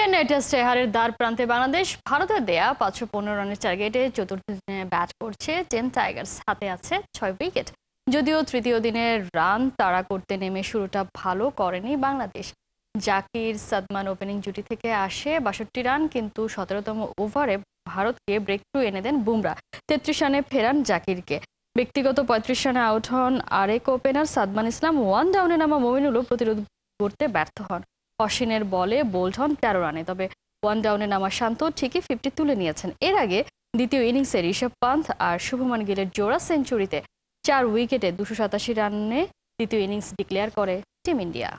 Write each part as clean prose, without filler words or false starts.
চেন্নাই টেস্টে হারের দ্বার প্রান্তে বাংলাদেশ। ভারতের দেয়া 515 রানের টার্গেটে চতুর্থ দিনে ব্যাট করছে চেন টাইগার্স। হাতে আছে 6 উইকেট। যদিও তৃতীয় দিনের রান তাড়া করতে নেমে শুরুটা ভালো করেনি বাংলাদেশ। জাকির সাদমান ওপেনিং জুটি থেকে আসে 62 রান, কিন্তু 17তম ওভারে ভারতকে ব্রেক থ্রু এনে দেন বুমরা। 33 রানে ফেরান জাকিরকে। ব্যক্তিগত 35 রানে আউট হন আরেক ওপেনার সাদমান ইসলাম। ওয়ান ডাউনে নামা মমিনুলও প্রতিরোধ করতে ব্যর্থ হন। অশ্বিনের বলে বোল্ড হন 13 রানে। তবে ওয়ান ডাউনে নামা শান্ত ঠিকই 50 তুলে নিয়েছেন। এর আগে দ্বিতীয় ইনিংসে ঋষভ পান্থ আর শুভমান গিলের জোড়া সেঞ্চুরিতে 4 উইকেটে 287 রানে দ্বিতীয় ইনিংস ডিক্লেয়ার করে টিম ইন্ডিয়া।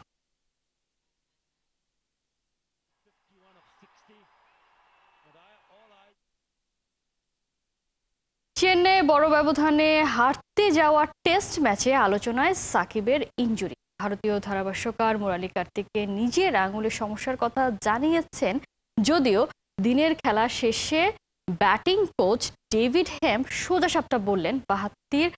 চেন্নাই বড় ব্যবধানে হারতে যাওয়া টেস্ট ম্যাচে আলোচনায় সাকিবের ইনজুরি। ভারতীয় ধারাভাষ্যকার মুরালী কার্তিককে নিজের আঙুলের সমস্যার কথা জানিয়েছেন, যদিও দিনের খেলা শেষে ব্যাটিং কোচ ডেভিড হেম সোজাসাপটা বললেন বাহাত্তির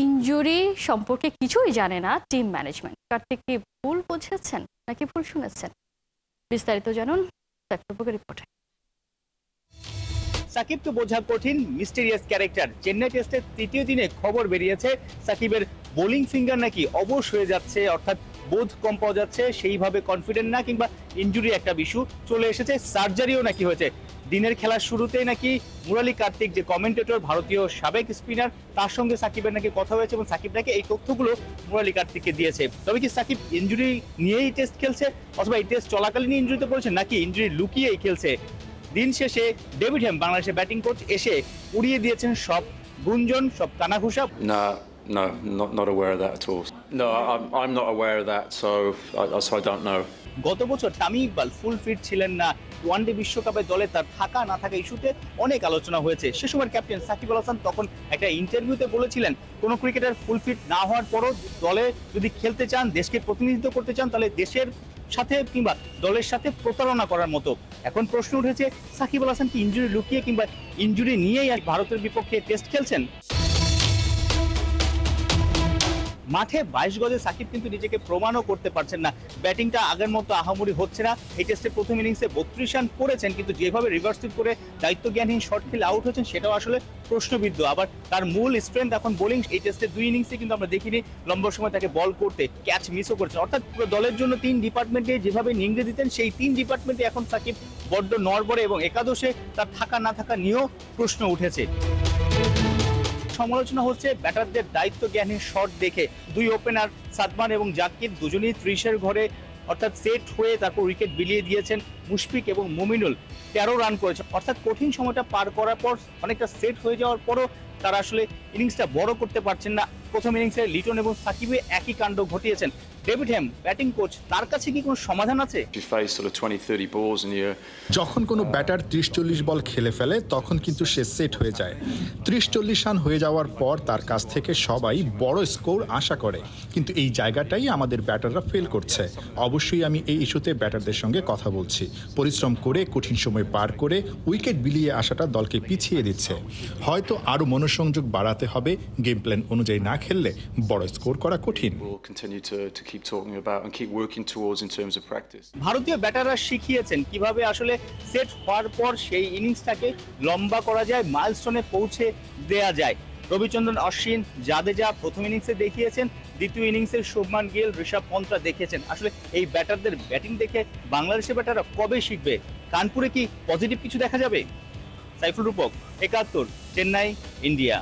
ইনজুরি সম্পর্কে কিছুই জানে না টিম ম্যানেজমেন্ট। কার্তিক কি ভুল বুঝেছেন নাকি ভুল শুনেছেন? বিস্তারিত জানুন রিপোর্টে। সাকিবকে বোঝা কঠিন, মিস্টেরিয়াস ক্যারেক্টার। চেন্নাই টেস্টের তৃতীয় দিনে খবর বেরিয়েছে সাকিবের বোলিং ফিঙ্গার নাকি অবশ হয়ে যাচ্ছে, অর্থাৎ বোধ কম পাওয়া যাচ্ছে, সেইভাবে কনফিডেন্ট না, কিংবা ইনজুরি একটা ইস্যু চলে এসেছে, সার্জারিও নাকি হয়েছে। দিনের খেলার শুরুতেই নাকি মুরালী কার্তিক, যে কমেন্টেটর, ভারতীয় সাবেক স্পিনার, তার সঙ্গে সাকিবের নাকি কথা হয়েছে এবং সাকিব নাকি এই তথ্যগুলো মুরালী কার্তিককে দিয়েছে। তবে কি সাকিব ইনজুরি নিয়েই টেস্ট খেলছে, অথবা এই টেস্ট চলাকালীন ইনজুরিতে পড়েছে, নাকি ইনজুরি লুকিয়েই খেলছে? দিন শেষে ডেভিড হেম, বাংলাদেশের ব্যাটিং কোচ, এসে উড়িয়ে দিয়েছেন সব গুঞ্জন, সব কানাঘুষা। No, not aware of that at all. No, I'm not aware of that, so I don't know. গত বছর তামিম ইকবাল ফুল ফিট ছিলেন না। ওয়ানডে বিশ্বকাপে দলে তার থাকা না থাকা ইস্যুতে অনেক আলোচনা হয়েছে। সে সময় ক্যাপ্টেন সাকিব আল হাসান তখন একটা ইন্টারভিউতে বলেছিলেন, কোন ক্রিকেটার ফুল ফিট না হওয়ার পরও দলে যদি খেলতে চান, দেশকে প্রতিনিধিত্ব করতে চান, তাহলে দেশের সাথে কিংবা দলের সাথে প্রতারণা করার মতো। এখন প্রশ্ন উঠেছে, সাকিব আল হাসান কি ইনজুরি লুকিয়ে কিংবা ইনজুরি নিয়েই ভারতের বিপক্ষে টেস্ট খেলছেন? মাঠে 22 গজে সাকিব কিন্তু নিজেকে প্রমাণও করতে পারছেন না। ব্যাটিংটা আগের মতো আহামরি হচ্ছে না। এই টেস্টের প্রথম ইনিংসে 32 রান করেছেন, কিন্তু যেভাবে রিভার্স সুইপ করে দায়িত্বজ্ঞানহীন শট খেলে আউট হয়েছেন, সেটাও আসলে প্রশ্নবিদ্ধ। আবার তার মূল স্ট্রেংথ এখন বোলিং। এই টেস্টের 2 ইনিংসে কিন্তু আমরা দেখিনি লম্বা সময় তাকে বল করতে, ক্যাচ মিসও করেছেন। অর্থাৎ পুরো দলের জন্য 3 ডিপার্টমেন্টে যেভাবে নিংড়ে দিতেন, সেই 3 ডিপার্টমেন্টে এখন সাকিব বড্ড নড়বড়ে, এবং একাদশে তার থাকা না থাকা নিয়েও প্রশ্ন উঠেছে। সমালোচনা হচ্ছে ব্যাটারদের দায়িত্ব জ্ঞানের শট দেখে। 2 ওপেনার সাদমান এবং জাকির দুজনেই 30-এর ঘরে, অর্থাৎ সেট হয়ে তারপর উইকেট বিলিয়ে দিয়েছেন। মুশফিক এবং মুমিনুল 13 রান করেছে, অর্থাৎ কঠিন সময়টা পার করার পর, অনেকটা সেট হয়ে যাওয়ার পরও তারা আসলে ইনিংসটা বড় করতে পারছেন না। প্রথম ইনিংসে লিটন এবং সাকিবে একই কাণ্ড ঘটিয়েছেন। ডেভিড হেম, ব্যাটিং কোচ, তার কাছে কি কোনো সমাধান আছে? যখন কোনো ব্যাটার 30-40 বল খেলে ফেলে, তখন কিন্তু সে সেট হয়ে যায়। 30-40 রান হয়ে যাওয়ার পর তার কাছ থেকে সবাই বড় স্কোর আশা করে, কিন্তু এই জায়গাটাই আমাদের ব্যাটাররা ফেল করছে। অবশ্যই আমি এই ইস্যুতে ব্যাটারদের সঙ্গে কথা বলছি। পরিশ্রম করে কঠিন সময় পার করে উইকেট বিলিয়ে আসাটা দলকে পিছিয়ে দিচ্ছে। হয়তো আরও মনোসংযোগ বাড়াতে হবে। গেম প্ল্যান অনুযায়ী না খেললে বড় স্কোর করা কঠিন। ভারতীয় ব্যাটাররা শিখিয়েছেন কিভাবে আসলে সেট হওয়ার পর সেই ইনিংসটাকে লম্বা করা যায়, মাইলস্টোনে পৌঁছে দেয়া যায়। রবিচন্দ্রন অশ্বিন, জাদেজা প্রথম ইনিংসে দেখিয়েছেন, দ্বিতীয় ইনিংসে শুভমান গিল, ঋষভ পন্থরা দেখিয়েছেন। আসলে এই ব্যাটারদের ব্যাটিং দেখে বাংলাদেশের ব্যাটাররা কবে শিখবে? কানপুরে কি পজিটিভ কিছু দেখা যাবে? সাইফুল রূপক, 71, চেন্নাই, ইন্ডিয়া।